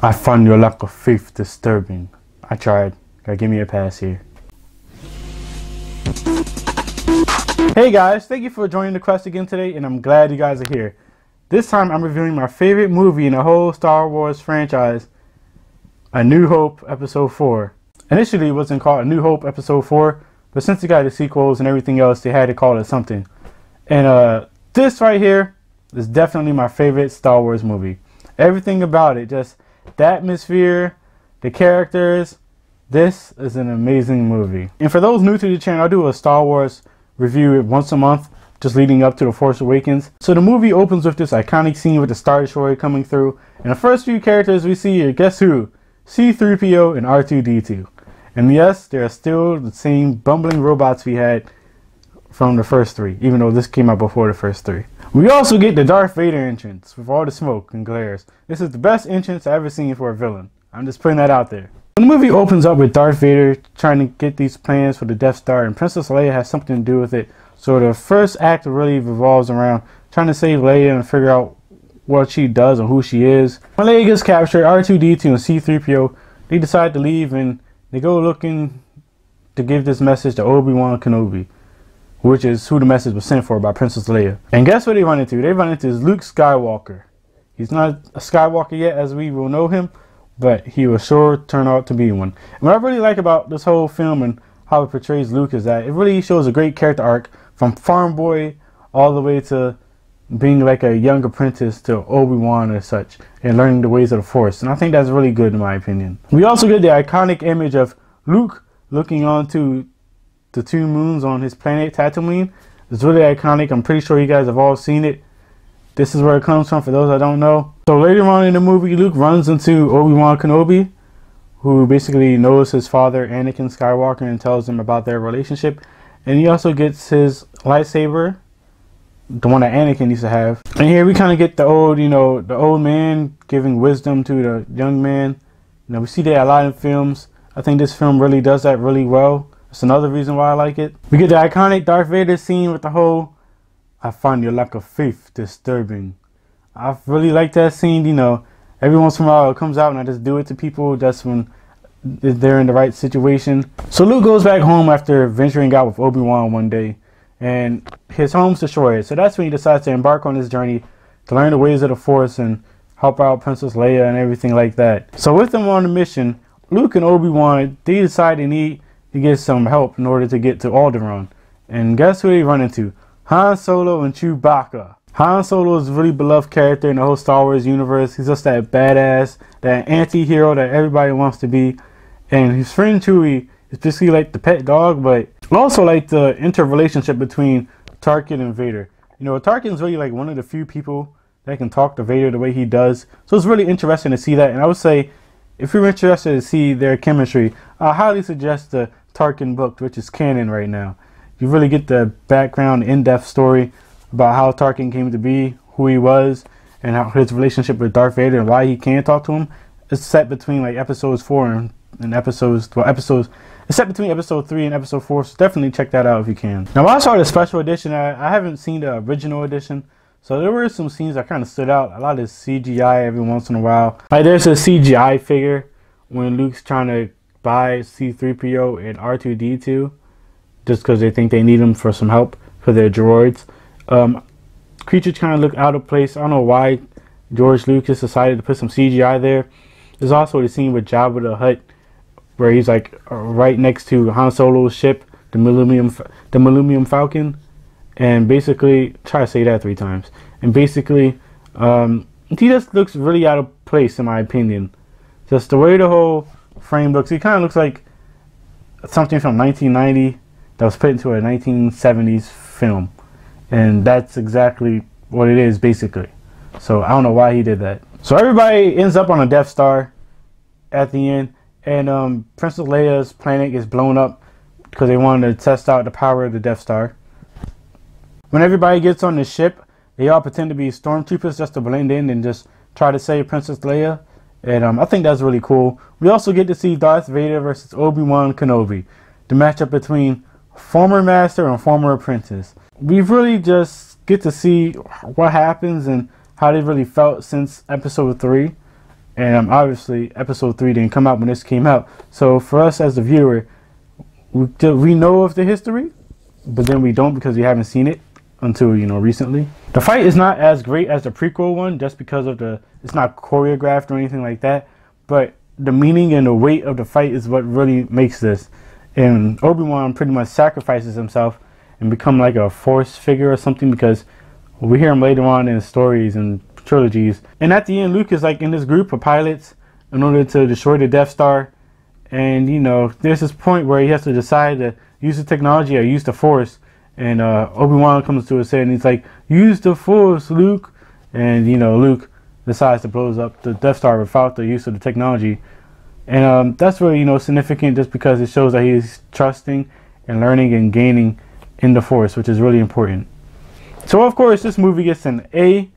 I find your lack of faith disturbing. I tried. Gotta give me a pass here. Hey guys, thank you for joining the quest again today, and I'm glad you guys are here. This time I'm reviewing my favorite movie in the whole Star Wars franchise, A New Hope Episode 4. Initially it wasn't called A New Hope Episode 4, but since it got the sequels and everything else, they had to call it something. And this right here is definitely my favorite Star Wars movie. Everything about it, just the atmosphere, the characters. This is an amazing movie. And for those new to the channel, I do a Star Wars review once a month, just leading up to The Force Awakens. So the movie opens with this iconic scene with the Star Destroyer coming through. And the first few characters we see are, guess who? C-3PO and R2-D2. And yes, they're still the same bumbling robots we had from the first three, even though this came out before the first three. We also get the Darth Vader entrance with all the smoke and glares. This is the best entrance I've ever seen for a villain. I'm just putting that out there. The movie opens up with Darth Vader trying to get these plans for the Death Star, and Princess Leia has something to do with it. So the first act really revolves around trying to save Leia and figure out what she does and who she is. When Leia gets captured, R2-D2 and C-3PO, they decide to leave and they go looking to give this message to Obi-Wan Kenobi, which is who the message was sent for by Princess Leia. And guess what they run into? They run into Luke Skywalker. He's not a Skywalker yet as we will know him, but he will sure turn out to be one. And what I really like about this whole film and how it portrays Luke is that it really shows a great character arc from farm boy all the way to being like a young apprentice to Obi-Wan or such, and learning the ways of the Force. And I think that's really good in my opinion. We also get the iconic image of Luke looking onto the two moons on his planet Tatooine. It's really iconic. I'm pretty sure you guys have all seen it. This is where it comes from for those that don't know. So later on in the movie, Luke runs into Obi-Wan Kenobi, who basically knows his father, Anakin Skywalker, and tells him about their relationship. And he also gets his lightsaber, the one that Anakin used to have. And here we kind of get the old, the old man giving wisdom to the young man. We see that a lot in films. I think this film really does that really well. It's another reason why I like it. We get the iconic Darth Vader scene with the whole, I find your lack of faith disturbing. I really like that scene. Every once in a while it comes out and I just do it to people. That's when they're in the right situation. So Luke goes back home after venturing out with Obi-Wan one day, and his home's destroyed. So that's when he decides to embark on this journey to learn the ways of the Force and help out Princess Leia and everything like that. So with them on the mission, Luke and Obi-Wan, they decide they need to get some help in order to get to Alderaan. And guess who they run into? Han Solo and Chewbacca. Han Solo is a really beloved character in the whole Star Wars universe. He's just that badass, that anti-hero that everybody wants to be. And his friend Chewie is basically like the pet dog, but also like the interrelationship between Tarkin and Vader. Tarkin's really like one of the few people that can talk to Vader the way he does. So it's really interesting to see that. And I would say, if you're interested to see their chemistry, I highly suggest the Tarkin book, which is canon right now. You really get the background, in-depth story about how Tarkin came to be, who he was, and how his relationship with Darth Vader and why he can't talk to him. It's set between like episodes 4 and episodes. It's set between episode 3 and episode 4. So definitely check that out if you can. Now, I saw the special edition. I haven't seen the original edition, so there were some scenes that kind of stood out. A lot of CGI every once in a while. Like there's a CGI figure when Luke's trying to buy C-3PO and R2-D2 just because they think they need them for some help for their droids. Creatures kind of look out of place. I don't know why George Lucas decided to put some CGI there. There's also the scene with Jabba the Hutt where he's like right next to Han Solo's ship, the Millennium Falcon, and basically try to say that 3 times. And basically, he just looks really out of place in my opinion. Just the way the whole frame looks, he kind of looks like something from 1990 that was put into a 1970s film, and that's exactly what it is basically. So I don't know why he did that. So everybody ends up on a Death Star at the end, and Princess Leia's planet gets blown up because they wanted to test out the power of the Death Star. When everybody gets on the ship, they all pretend to be stormtroopers just to blend in and just try to save Princess Leia. And I think that's really cool. We also get to see Darth Vader versus Obi-Wan Kenobi, the matchup between former master and former apprentice. We really just get to see what happens and how they really felt since episode 3. And obviously episode 3 didn't come out when this came out. So for us as the viewer, we know of the history, but then we don't because we haven't seen it until, you know, recently. The fight is not as great as the prequel one just because of it's not choreographed or anything like that, but the meaning and the weight of the fight is what really makes this. And Obi-Wan pretty much sacrifices himself and become like a force figure or something, because we hear him later on in stories and trilogies. And at the end, Luke is like in this group of pilots in order to destroy the Death Star. And, you know, there's this point where he has to decide to use the technology or use the Force. And Obi-Wan comes to his head and he's like, use the Force, Luke. And, you know, Luke decides to blow up the Death Star without the use of the technology. And that's really, you know, significant just because it shows that he's trusting and learning and gaining in the Force, which is really important. So, of course, this movie gets an A+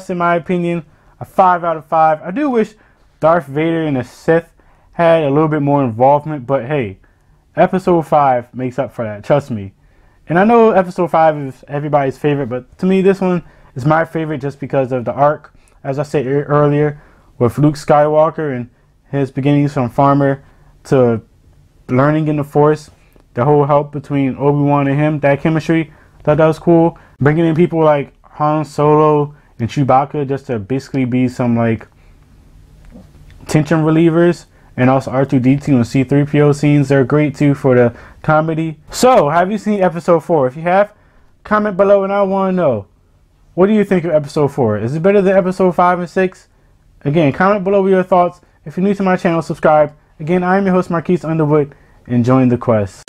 in my opinion, a 5 out of 5. I do wish Darth Vader and the Sith had a little bit more involvement, but hey, episode 5 makes up for that, trust me. And I know episode 5 is everybody's favorite, but to me this one is my favorite just because of the arc, as I said earlier, with Luke Skywalker and his beginnings from farmer to learning in the Force, the whole help between Obi-Wan and him, that chemistry, thought that was cool. Bringing in people like Han Solo and Chewbacca just to basically be some like tension relievers, and also R2-D2 and C-3PO scenes, they're great too for the comedy. So, have you seen episode 4? If you have, comment below and I want to know, what do you think of episode 4? Is it better than episode 5 and 6? Again, comment below with your thoughts. If you're new to my channel, subscribe. Again, I am your host Marquise Underwood, and join the quest.